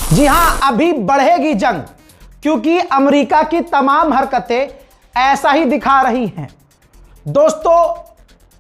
जी हां, अभी बढ़ेगी जंग, क्योंकि अमेरिका की तमाम हरकतें ऐसा ही दिखा रही हैं। दोस्तों,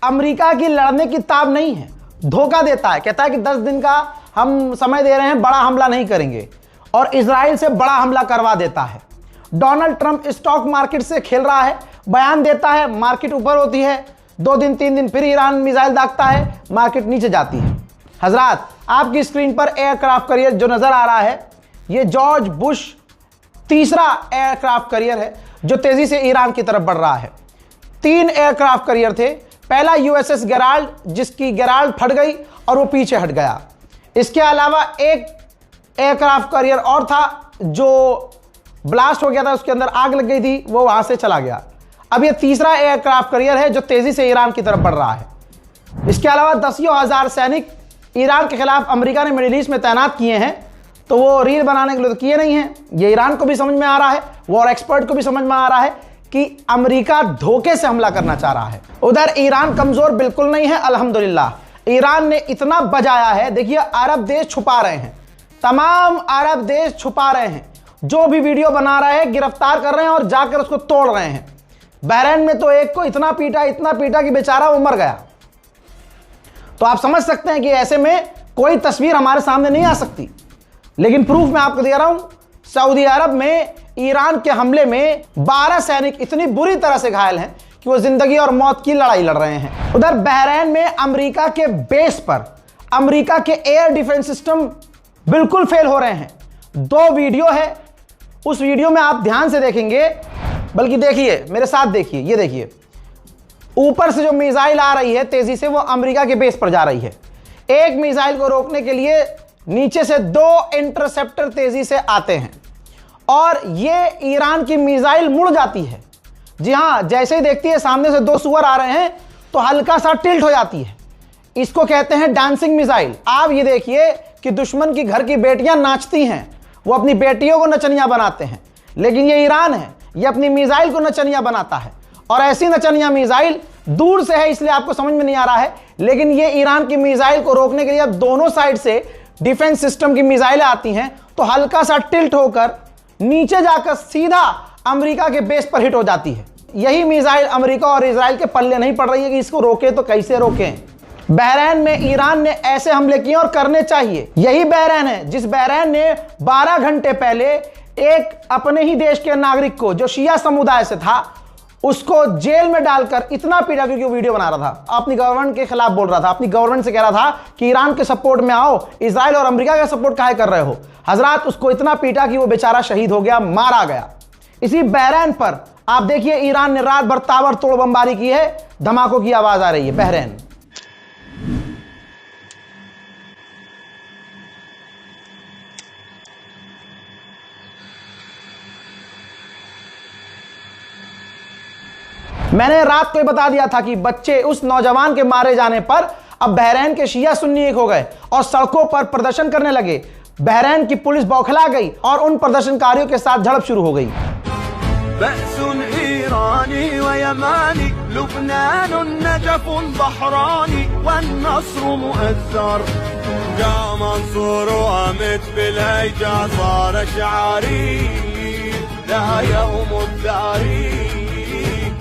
अमेरिका की लड़ने की ताब नहीं है, धोखा देता है, कहता है कि 10 दिन का हम समय दे रहे हैं, बड़ा हमला नहीं करेंगे, और इजराइल से बड़ा हमला करवा देता है। डोनाल्ड ट्रंप स्टॉक मार्केट से खेल रहा है, बयान देता है, मार्केट ऊपर होती है, 2 दिन 3 दिन फिर ईरान मिसाइल दागता है, मार्केट नीचे जाती है। हजरात, आपकी स्क्रीन पर एयरक्राफ्ट कैरियर जो नजर आ रहा है, यह जॉर्ज बुश तीसरा एयरक्राफ्ट कैरियर है जो तेजी से ईरान की तरफ बढ़ रहा है। 3 एयरक्राफ्ट कैरियर थे। पहला यूएसएस गेराल्ड, जिसकी गेराल्ड फट गई और वो पीछे हट गया। इसके अलावा एक एयरक्राफ्ट कैरियर और था जो ब्लास्ट हो गया था, उसके अंदर आग लग गई थी, वो वहां से चला गया। अब ये तीसरा एयरक्राफ्ट कैरियर है जो तेजी से ईरान की तरफ बढ़ रहा है। इसके अलावा 10,000 सैनिक ईरान के खिलाफ अमेरिका ने मिडिल ईस्ट में तैनात किए हैं, तो वो रील बनाने के लिए तो किए नहीं हैं। ये ईरान को भी समझ में आ रहा है, वॉर एक्सपर्ट को भी समझ में आ रहा है कि अमेरिका धोखे से हमला करना चाह रहा है। उधर ईरान कमजोर बिल्कुल नहीं है, अल्हम्दुलिल्लाह। ईरान ने इतना बजाया है, देखिए अरब देश छुपा रहे हैं, तमाम अरब देश छुपा रहे हैं, जो भी वीडियो बना रहे हैं गिरफ्तार कर रहे हैं और जाकर उसको तोड़ रहे हैं। बहरीन में तो एक को इतना पीटा कि बेचारा वो मर गया। तो आप समझ सकते हैं कि ऐसे में कोई तस्वीर हमारे सामने नहीं आ सकती, लेकिन प्रूफ मैं आपको दे रहा हूं। सऊदी अरब में ईरान के हमले में 12 सैनिक इतनी बुरी तरह से घायल हैं कि वो जिंदगी और मौत की लड़ाई लड़ रहे हैं। उधर बहरीन में अमेरिका के बेस पर अमेरिका के एयर डिफेंस सिस्टम बिल्कुल फेल हो रहे हैं। 2 वीडियो है, उस वीडियो में आप ध्यान से देखेंगे, बल्कि देखिए मेरे साथ, देखिए, ये देखिए, ऊपर से जो मिसाइल आ रही है तेजी से, वो अमेरिका के बेस पर जा रही है। एक मिसाइल को रोकने के लिए नीचे से 2 इंटरसेप्टर तेजी से आते हैं और ये ईरान की मिसाइल मुड़ जाती है। जी हां, जैसे ही देखती है सामने से 2 सुअर आ रहे हैं तो हल्का सा टिल्ट हो जाती है। इसको कहते हैं डांसिंग मिसाइल। आप ये देखिए कि दुश्मन की घर की बेटियां नाचती हैं, वो अपनी बेटियों को नचनिया बनाते हैं, लेकिन ये ईरान है, ये अपनी मिसाइल को नचनिया बनाता है। और ऐसी नचनिया मिसाइल दूर से है, इसलिए आपको समझ में नहीं आ रहा है, लेकिन ये ईरान की मिसाइल को रोकने के लिए अब दोनों साइड से डिफेंस सिस्टम की मिसाइलें आती हैं, तो हल्का सा टिल्ट होकर नीचे जाकर सीधा अमेरिका के बेस पर हिट हो जाती है। यही मिसाइल अमेरिका और इजराइल के पल्ले नहीं पड़ रही है कि इसको रोके तो कैसे रोकें। बहरीन में ईरान ने ऐसे हमले किए और करने चाहिए। यही बहरीन है जिस बहरीन ने 12 घंटे पहले एक अपने ही देश के नागरिक को, जो शिया समुदाय से था, उसको जेल में डालकर इतना पीटा, क्योंकि वो वीडियो बना रहा था, अपनी गवर्नमेंट के खिलाफ बोल रहा था, अपनी गवर्नमेंट से कह रहा था कि ईरान के सपोर्ट में आओ, इजराइल और अमेरिका का सपोर्ट काहे कर रहे हो। हजरात, उसको इतना पीटा कि वो बेचारा शहीद हो गया, मारा गया। इसी बहरीन पर आप देखिए ईरान ने रात भर ताबड़तोड़ बमबारी की है, धमाकों की आवाज आ रही है बहरीन। मैंने रात को ही बता दिया था कि बच्चे उस नौजवान के मारे जाने पर अब बहरीन के शिया सुन्नी एक हो गए और सड़कों पर प्रदर्शन करने लगे। बहरीन की पुलिस बौखला गई और उन प्रदर्शनकारियों के साथ झड़प शुरू हो गई।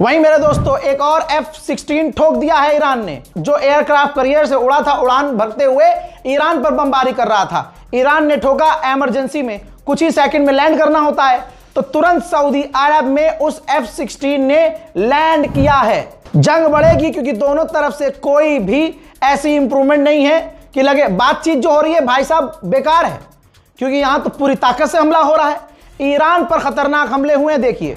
वहीं मेरे दोस्तों एक और F-16 ठोक दिया है ईरान ने, जो एयरक्राफ्ट कैरियर से उड़ा था, उड़ान भरते हुए ईरान पर बमबारी कर रहा था। ईरान ने ठोका, इमरजेंसी में कुछ ही सेकंड में लैंड करना होता है, तो तुरंत सऊदी अरब में उस F-16 ने लैंड किया है। जंग बढ़ेगी क्योंकि दोनों तरफ से कोई भी ऐसी इंप्रूवमेंट नहीं है कि लगे बातचीत जो हो रही है भाई साहब बेकार है, क्योंकि यहां तो पूरी ताकत से हमला हो रहा है। ईरान पर खतरनाक हमले हुए हैं, देखिए।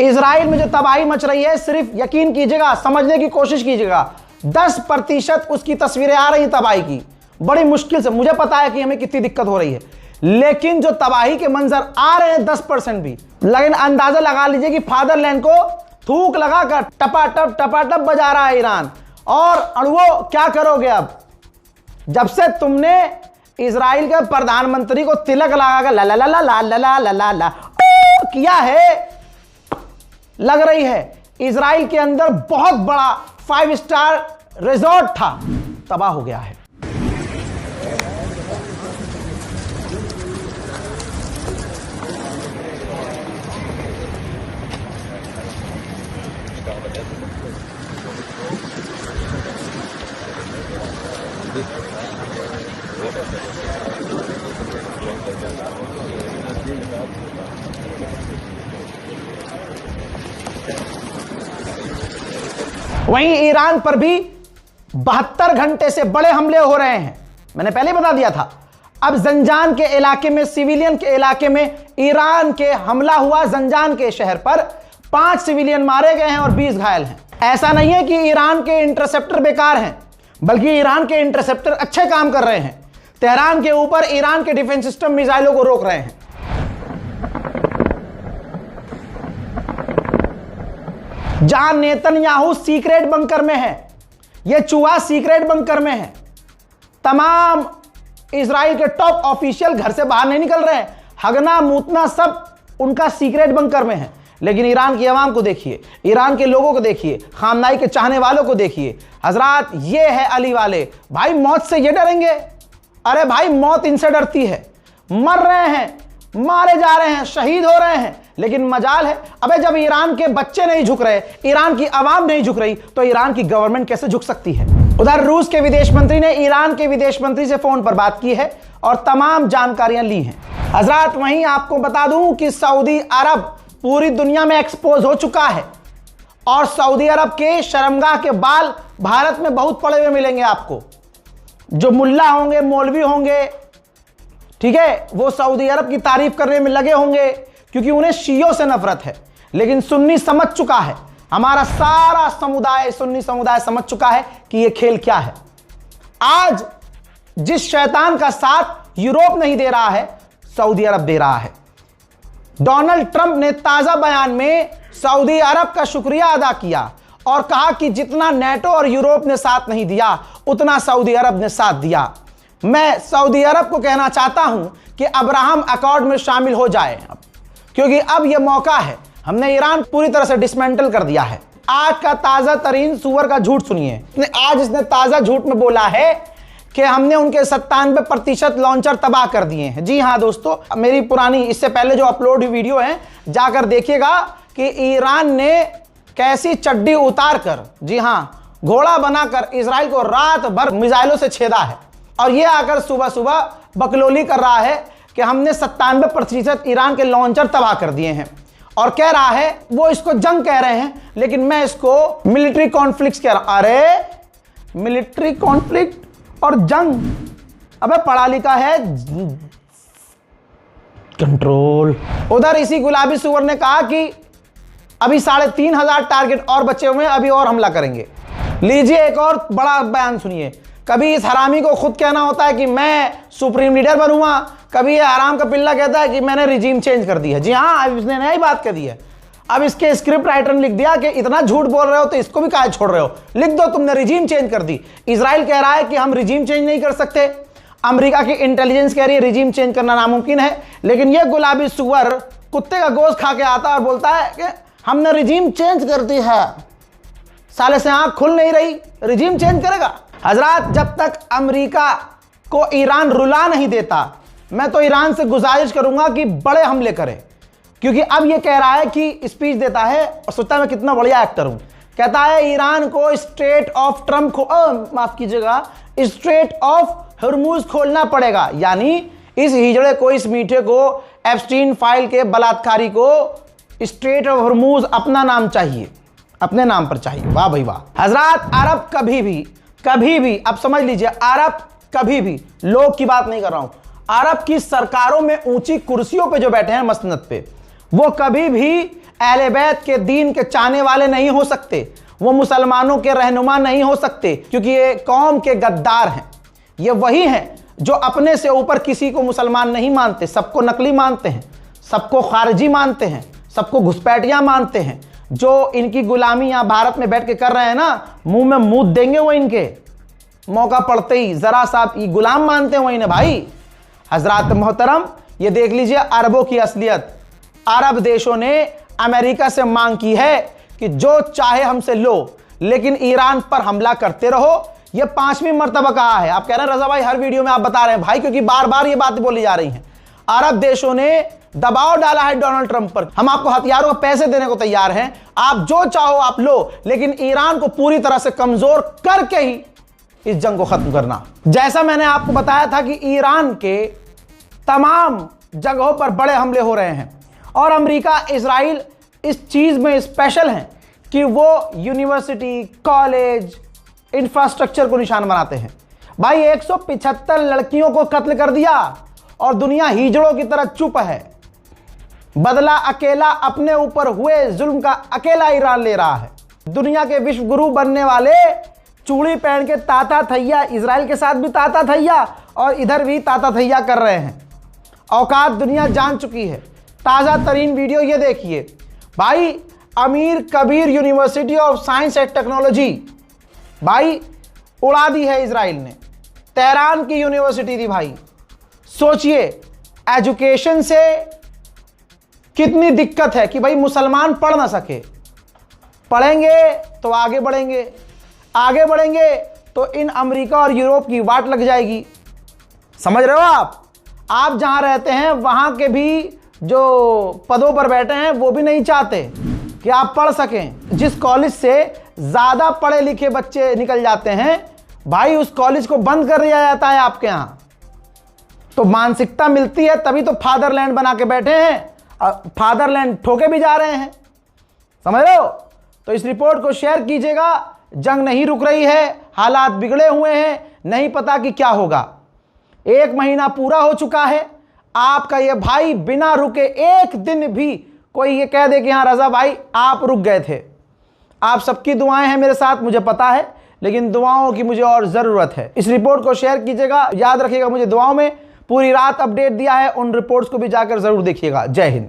इजराइल में जो तबाही मच रही है, सिर्फ यकीन कीजिएगा, समझने की कोशिश कीजिएगा, 10% उसकी तस्वीरें आ रही हैं तबाही की। बड़ी मुश्किल से, मुझे पता है कि हमें कितनी दिक्कत हो रही है, लेकिन जो तबाही के मंजर आ रहे हैं 10% भी, लेकिन अंदाजा लगा लीजिए कि फादरलैंड को थूक लगाकर टपाटप बजा रहा है ईरान। और अड़ुओ क्या करोगे अब, जब से तुमने इजराइल के प्रधानमंत्री को तिलक लगाकर ला ला ला ला ला ला ला ला ला किया है, लग रही है इजराइल के अंदर बहुत बड़ा 5 स्टार रिजॉर्ट था, तबाह हो गया है। वहीं ईरान पर भी 72 घंटे से बड़े हमले हो रहे हैं। मैंने पहले बता दिया था। अब जंजान के इलाके में, सिविलियन के इलाके में ईरान के हमला हुआ। जंजान के शहर पर 5 सिविलियन मारे गए हैं और 20 घायल हैं। ऐसा नहीं है कि ईरान के इंटरसेप्टर बेकार हैं, बल्कि ईरान के इंटरसेप्टर अच्छे काम कर रहे हैं। तेहरान के ऊपर ईरान के डिफेंस सिस्टम मिसाइलों को रोक रहे हैं। जहां नेतन्याहू सीक्रेट बंकर में है, यह चूहा सीक्रेट बंकर में है। तमाम इजराइल के टॉप ऑफिशियल घर से बाहर नहीं निकल रहे हैं, हगना मूतना सब उनका सीक्रेट बंकर में है। लेकिन ईरान की आवाम को देखिए, ईरान के लोगों को देखिए, खामनाई के चाहने वालों को देखिए। हजरात, ये है अली वाले। भाई मौत से ये डरेंगे? अरे भाई, मौत इनसे डरती है। मर रहे हैं, मारे जा रहे हैं, शहीद हो रहे हैं, लेकिन मजाल है। अबे जब ईरान के बच्चे नहीं झुक रहे, ईरान की आवाम नहीं झुक रही, तो ईरान की गवर्नमेंट कैसे झुक सकती है? उधर रूस के विदेश मंत्री ने ईरान के विदेश मंत्री से फोन पर बात की है और तमाम जानकारियां ली हैं। हजरात, वहीं आपको बता दूं कि सऊदी अरब पूरी दुनिया में एक्सपोज हो चुका है और सऊदी अरब के शर्मगाह के बाल भारत में बहुत पड़े हुए मिलेंगे आपको। जो मुल्ला होंगे, मौलवी होंगे, ठीक है, वो सऊदी अरब की तारीफ करने में लगे होंगे क्योंकि उन्हें शियों से नफरत है। लेकिन सुन्नी समझ चुका है, हमारा सारा समुदाय, सुन्नी समुदाय समझ चुका है कि यह खेल क्या है। आज जिस शैतान का साथ यूरोप नहीं दे रहा है, सऊदी अरब दे रहा है। डोनाल्ड ट्रंप ने ताजा बयान में सऊदी अरब का शुक्रिया अदा किया और कहा कि जितना नेटो और यूरोप ने साथ नहीं दिया, उतना सऊदी अरब ने साथ दिया। मैं सऊदी अरब को कहना चाहता हूं कि अब्राहम अकॉर्ड में शामिल हो जाए, क्योंकि अब यह मौका है। हमने ईरान पूरी तरह से डिसमेंटल कर दिया है। आज का ताजा तरीन सुअर का झूठ सुनिए। आज इसने ताजा झूठ में बोला है कि हमने उनके 97% लॉन्चर तबाह कर दिए हैं। जी हां दोस्तों, मेरी पुरानी, इससे पहले जो अपलोड हुई वीडियो है, जाकर देखिएगा कि ईरान ने कैसी चड्डी उतार कर, जी हां, घोड़ा बनाकर इजराइल को रात भर मिसाइलों से छेदा है। और ये आकर सुबह सुबह बकलोली कर रहा है कि हमने 97% ईरान के लॉन्चर तबाह कर दिए हैं। और कह रहा है, वो इसको जंग कह रहे हैं, लेकिन मैं इसको मिलिट्री कॉन्फ्लिक्ट कह रहा हूं। अरे मिलिट्री कॉन्फ्लिक्ट और जंग, अबे पढ़ा लिखा है कंट्रोल। उधर इसी गुलाबी सुअर ने कहा कि अभी 3,500 टारगेट और बचे हुए हैं, अभी और हमला करेंगे। लीजिए एक और बड़ा बयान सुनिए। कभी इस हरामी को खुद कहना होता है कि मैं सुप्रीम लीडर बनूंगा, कभी ये आराम का पिल्ला कहता है कि मैंने रिजीम चेंज कर दी है। जी हाँ, अब इसने नई बात कर दी है। अब इसके स्क्रिप्ट राइटर ने लिख दिया कि इतना झूठ बोल रहे हो तो इसको भी काहे छोड़ रहे हो, लिख दो तुमने रिजीम चेंज कर दी। इजराइल कह रहा है कि हम रिजीम चेंज नहीं कर सकते, अमेरिका की इंटेलिजेंस कह रही है रिजीम चेंज करना नामुमकिन है, लेकिन यह गुलाबी सुअर कुत्ते का गोश्त खा के आता है और बोलता है कि हमने रिजीम चेंज कर दी है। साले से आंख खुल नहीं रही, रिजीम चेंज करेगा। हजरात, जब तक अमेरिका को ईरान रुला नहीं देता, मैं तो ईरान से गुजारिश करूंगा कि बड़े हमले करें, क्योंकि अब यह कह रहा है कि स्पीच देता है और सोचता है मैं कितना बढ़िया एक्टर हूं। कहता है ईरान को स्ट्रेट ऑफ ट्रम्प माफ कीजिएगा, स्ट्रेट ऑफ हॉर्मुज खोलना पड़ेगा, यानी इस हिजड़े को, इस मीठे को, एप्स्टीन फाइल के बलात्कारी को स्ट्रेट ऑफ हॉर्मुज अपना नाम चाहिए, अपने नाम पर चाहिए। वाह भाई वाह। हजरात, अरब कभी भी अब समझ लीजिए, अरब कभी भी, लोग की बात नहीं कर रहा हूं, अरब की सरकारों में ऊंची कुर्सियों पे जो बैठे हैं मसनद पे, वो कभी भी अहले बैत के दीन के चाहने वाले नहीं हो सकते, वो मुसलमानों के रहनुमा नहीं हो सकते, क्योंकि ये कौम के गद्दार हैं। ये वही हैं जो अपने से ऊपर किसी को मुसलमान नहीं मानते, सबको नकली मानते हैं, सबको खारजी मानते हैं, सबको घुसपैठिया मानते हैं। जो इनकी गुलामी यहां भारत में बैठ के कर रहे हैं ना, मुंह में मूत देंगे वो इनके, मौका पड़ते ही जरा सा ये गुलाम मानते हैं वो इन्हें भाई। हजरात मोहतरम, ये देख लीजिए अरबों की असलियत। अरब देशों ने अमेरिका से मांग की है कि जो चाहे हमसे लो, लेकिन ईरान पर हमला करते रहो। ये 5वीं मर्तबा कहा है। आप कह रहे हैं रजा भाई हर वीडियो में आप बता रहे हैं, भाई क्योंकि बार बार ये बातें बोली जा रही हैं। अरब देशों ने दबाव डाला है डोनाल्ड ट्रंप पर, हम आपको हथियारों के पैसे देने को तैयार हैं, आप जो चाहो आप लो, लेकिन ईरान को पूरी तरह से कमजोर करके ही इस जंग को खत्म करना। जैसा मैंने आपको बताया था कि ईरान के तमाम जगहों पर बड़े हमले हो रहे हैं और अमेरिका, इजराइल इस चीज में स्पेशल हैं कि वो यूनिवर्सिटी, कॉलेज, इंफ्रास्ट्रक्चर को निशान बनाते हैं। भाई 175 लड़कियों को कत्ल कर दिया और दुनिया हिजड़ों की तरह चुप है। बदला अकेला अपने ऊपर हुए जुल्म का अकेला ईरान ले रहा है। दुनिया के विश्व गुरु बनने वाले चूड़ी पहन के ताता थैया, इजराइल के साथ भी ताता थैया और इधर भी ताता थैया कर रहे हैं। औकात दुनिया जान चुकी है। ताज़ा तरीन वीडियो ये देखिए भाई, अमीर Kabir university of science and technology भाई उड़ा दी है इजराइल ने। तेहरान की यूनिवर्सिटी थी भाई। सोचिए एजुकेशन से कितनी दिक्कत है कि भाई मुसलमान पढ़ ना सके। पढ़ेंगे तो आगे बढ़ेंगे, आगे बढ़ेंगे तो इन अमेरिका और यूरोप की वाट लग जाएगी। समझ रहे हो आप जहां रहते हैं वहां के भी जो पदों पर बैठे हैं वो भी नहीं चाहते कि आप पढ़ सकें। जिस कॉलेज से ज्यादा पढ़े लिखे बच्चे निकल जाते हैं भाई, उस कॉलेज को बंद कर दिया जाता है आपके यहां। तो मानसिकता मिलती है तभी तो फादरलैंड बना के बैठे हैं, फादरलैंड ठोके भी जा रहे हैं। समझ रहे हो? तो इस रिपोर्ट को शेयर कीजिएगा। जंग नहीं रुक रही है, हालात बिगड़े हुए हैं, नहीं पता कि क्या होगा। 1 महीना पूरा हो चुका है, आपका ये भाई बिना रुके एक दिन भी कोई ये कह दे कि हाँ रजा भाई आप रुक गए थे। आप सबकी दुआएं हैं मेरे साथ, मुझे पता है, लेकिन दुआओं की मुझे और ज़रूरत है। इस रिपोर्ट को शेयर कीजिएगा, याद रखिएगा मुझे दुआओं में। पूरी रात अपडेट दिया है, उन रिपोर्ट्स को भी जाकर ज़रूर देखिएगा। जय हिंद।